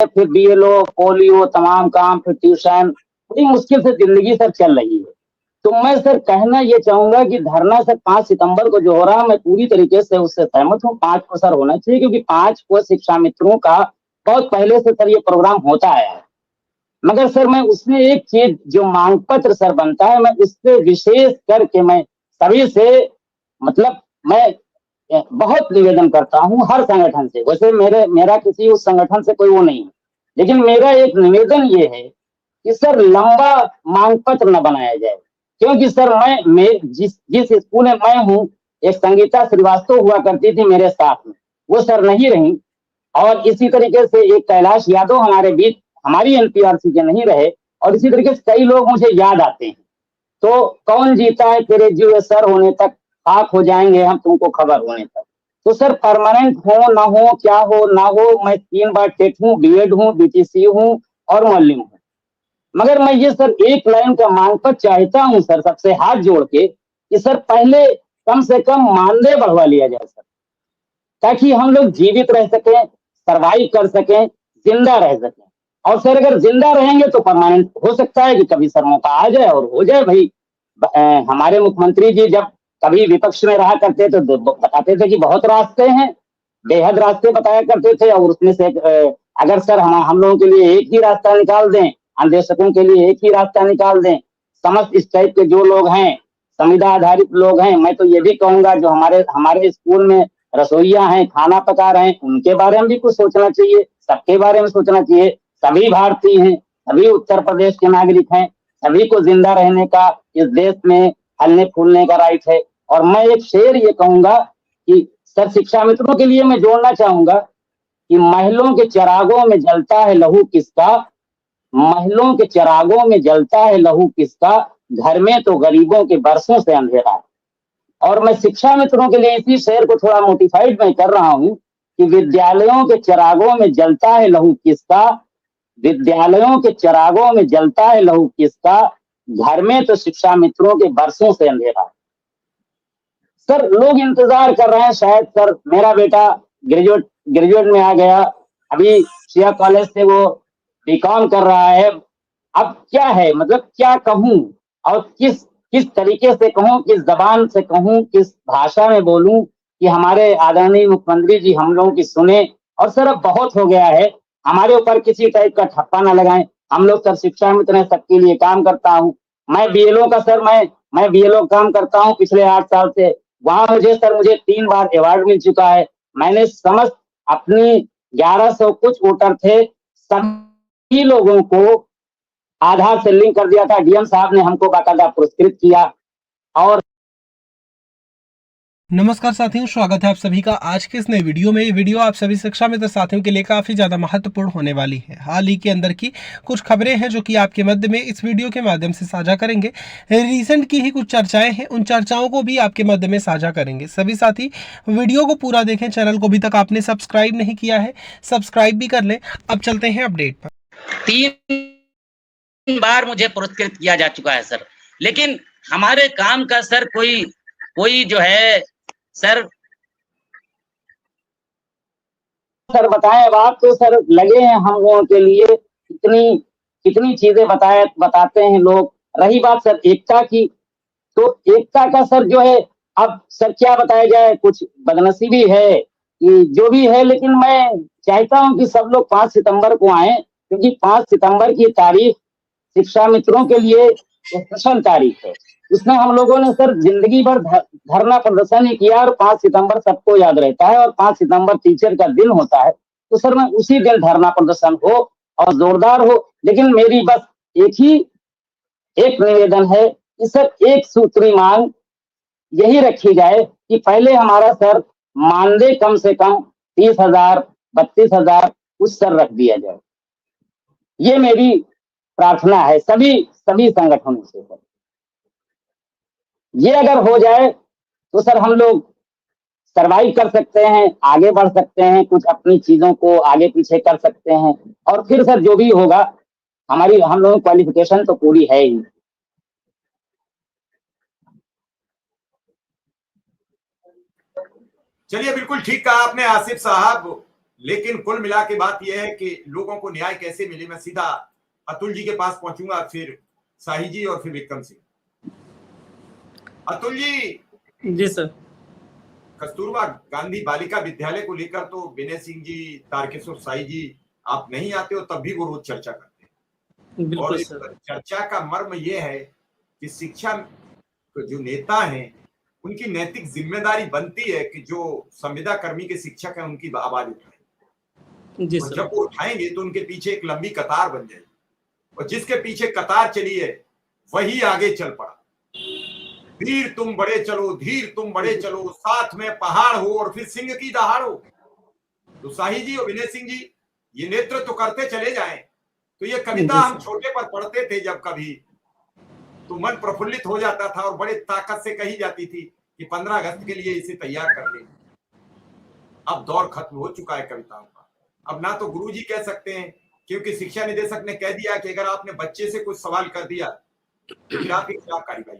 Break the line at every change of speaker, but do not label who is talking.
फिर BLO, polio, तमाम काम, फिर ट्यूशन, बड़ी मुश्किल से जिंदगी सर चल रही है। तो मैं सर कहना ये चाहूंगा कि धरना सर 5 सितंबर को जो हो रहा है, मैं पूरी तरीके से उससे सहमत हूँ। 5 को सर होना चाहिए, क्योंकि 5 को शिक्षा मित्रों का बहुत पहले से सर ये प्रोग्राम होता आया है। मगर सर मैं उसमें एक चीज जो मांग पत्र सर बनता है, मैं उससे विशेष करके मैं सभी से, मतलब मैं बहुत निवेदन करता हूँ हर संगठन से। वैसे मेरा किसी उस संगठन से कोई वो नहीं है, लेकिन मेरा एक निवेदन ये है कि सर लंबा मांग पत्र न बनाया जाए। क्योंकि सर मैं जिस जिस स्कूल में मैं हूँ, एक संगीता श्रीवास्तव हुआ करती थी मेरे साथ में, वो सर नहीं रही। और इसी तरीके से एक कैलाश यादव हमारे बीच, हमारी एनपीआरसी के नहीं रहे। और इसी तरीके से कई लोग मुझे याद आते हैं। तो कौन जीता है तेरे जुए सर होने तक, खाक हो जाएंगे हम तुमको खबर होने तक। तो सर परमानेंट हो ना हो, क्या हो ना हो, मैं 3 बार टेट हूँ, बीएड हूँ, बीटीसी हूँ और मल्लिम हूँ। मगर मैं ये सर एक लाइन का मांग पर चाहता हूँ सर, सबसे हाथ जोड़ के, कि सर पहले कम से कम मानदेय बढ़वा लिया जाए सर, ताकि हम लोग जीवित रह सकें, सरवाइव कर सकें, जिंदा रह सकें। और सर अगर जिंदा रहेंगे तो परमानेंट हो सकता है कि कभी सर मौका आ जाए और हो जाए भाई। हमारे मुख्यमंत्री जी जब कभी विपक्ष में रहा करते थे तो बताते थे कि बहुत रास्ते हैं, बेहद रास्ते बताया करते थे। और उसमें से अगर सर हम लोगों के लिए एक ही रास्ता निकाल दें, अन्वेषकों के लिए एक ही रास्ता निकाल दें, समस्त इस टाइप के जो लोग हैं, संविदा आधारित लोग हैं, मैं तो ये भी कहूंगा जो हमारे हमारे स्कूल में रसोइया हैं, खाना पका रहे हैं, उनके बारे में भी कुछ सोचना चाहिए, सबके बारे में सोचना चाहिए। सभी भारतीय हैं, सभी उत्तर प्रदेश के नागरिक हैं, सभी को जिंदा रहने का, इस देश में फलने फूलने का राइट है। और मैं एक शेर ये कहूंगा कि सर शिक्षा मित्रों के लिए मैं जोड़ना चाहूंगा कि महलों के चिरागों में जलता है लहू किसका, महलों के चिरागों में जलता है लहू किसका, घर में तो गरीबों के बरसों से अंधेरा है। और मैं शिक्षा मित्रों के लिए इसी शेर को थोड़ा मोटिफाइड मैं कर रहा हूं कि विद्यालयों के चिरागों में जलता है लहू किसका, विद्यालयों के चिरागों में जलता है लहू किसका, घर में तो शिक्षा मित्रों के बरसों से अंधेरा है। सर लोग इंतजार कर रहे हैं, शायद सर मेरा बेटा ग्रेजुएट ग्रेजुएट में आ गया, अभी शिया कॉलेज से वो बीकॉम कर रहा है। अब क्या है, मतलब क्या कहूं और किस किस तरीके से कहूं, किस जबान से कहूं, किस भाषा में बोलूं कि हमारे आदरणीय मुख्यमंत्री जी हम लोगों की सुने। और सर अब बहुत हो गया है, हमारे ऊपर किसी टाइप का ठप्पा ना लगाएं। हम लोग सर शिक्षा मित्र हैं, सबके लिए काम करता हूं। मैं बीएलओ का सर मैं बीएलओ काम करता हूं पिछले 8 साल से। वहां मुझे 3 बार अवार्ड मिल चुका है। मैंने समस्त अपनी 1100 कुछ वोटर थे, सभी लोगों को आधार से लिंक कर दिया था। डीएम साहब ने हमको बाकायदा पुरस्कृत किया। और
नमस्कार साथियों, स्वागत है आप सभी का आज के इस नए वीडियो में। ये वीडियो आप सभी शिक्षा मित्र साथियों के लिए काफ़ी ज़्यादा महत्वपूर्ण होने वाली है। हाल ही के अंदर की कुछ खबरें हैं जो कि आपके मध्य में इस वीडियो के माध्यम से साझा करेंगे। रिसेंट की ही कुछ चर्चाएं हैं, उन चर्चाओं को भी आपके मध्य में साझा करेंगे। सभी साथी वीडियो को पूरा देखें। चैनल को अभी तक आपने सब्सक्राइब नहीं किया है, सब्सक्राइब भी कर लें। अब चलते हैं अपडेट पर।
3 बार मुझे पुरस्कृत किया जा चुका है सर, लेकिन हमारे काम का सर कोई कोई जो है सर
बताएं। अब आप तो सर लगे हैं हम लोगों के लिए, कितनी कितनी चीजें बताते हैं लोग। रही बात सर एकता की, तो एकता का सर जो है, अब सर क्या बताया जाए, कुछ बदनसीबी है कि जो भी है। लेकिन मैं चाहता हूं कि सब लोग 5 सितंबर को आए, क्योंकि 5 सितंबर की तारीख शिक्षा मित्रों के लिए स्पेशल तारीख है। उसमें हम लोगों ने सर जिंदगी भर धरना प्रदर्शन ही किया, और 5 सितंबर सबको याद रहता है, और 5 सितंबर टीचर का दिन होता है। तो सर मैं उसी दिन धरना प्रदर्शन हो और जोरदार हो। लेकिन मेरी बस एक निवेदन है कि सर एक सूत्री मांग यही रखी जाए कि पहले हमारा सर मानदेय कम से कम 30,000 32,000 उस सर रख दिया जाए। ये मेरी प्रार्थना है सभी सभी संगठनों से। ये अगर हो जाए तो सर हम लोग सरवाइव कर सकते हैं, आगे बढ़ सकते हैं, कुछ अपनी चीजों को आगे पीछे कर सकते हैं। और फिर सर जो भी होगा, हम लोगों की क्वालिफिकेशन तो पूरी है ही।
चलिए, बिल्कुल ठीक कहा आपने आसिफ साहब। लेकिन कुल मिला के बात यह है कि लोगों को न्याय कैसे मिले, मैं सीधा अतुल जी के पास पहुंचूंगा, फिर शाही जी और फिर विक्रम सिंह। अतुल
जी सर।
कस्तूरबा गांधी बालिका विद्यालय को लेकर तो विनय सिंह जी, तारकेश्वर शाही जी, आप नहीं आते हो तब भी वो रोज चर्चा करते हैं। और इस चर्चा का मर्म ये है कि शिक्षा जो नेता हैं उनकी नैतिक जिम्मेदारी बनती है कि जो संविदा कर्मी के शिक्षक हैं उनकी आवाज उठाएं। और जब वो उठाएंगे तो उनके पीछे एक लंबी कतार बन जाएगी, और जिसके पीछे कतार चली है वही आगे चल पड़ा। धीर तुम बड़े चलो, धीर तुम बड़े चलो, साथ में पहाड़ हो और फिर सिंह की दहाड़ हो। तो शाही जी और विनय सिंह जी ये नेतृत्व तो करते चले जाएं। तो ये कविता हम छोटे पर पढ़ते थे जब कभी, तो मन प्रफुल्लित हो जाता था और बड़े ताकत से कही जाती थी कि 15 अगस्त के लिए इसे तैयार कर ले। अब दौर खत्म हो चुका है कविताओं का। अब ना तो गुरुजी कह सकते हैं, क्योंकि शिक्षा निदेशक ने कह दिया कि अगर आपने बच्चे से कुछ सवाल कर दिया तो फिर आपके खिलाफ कार्रवाई।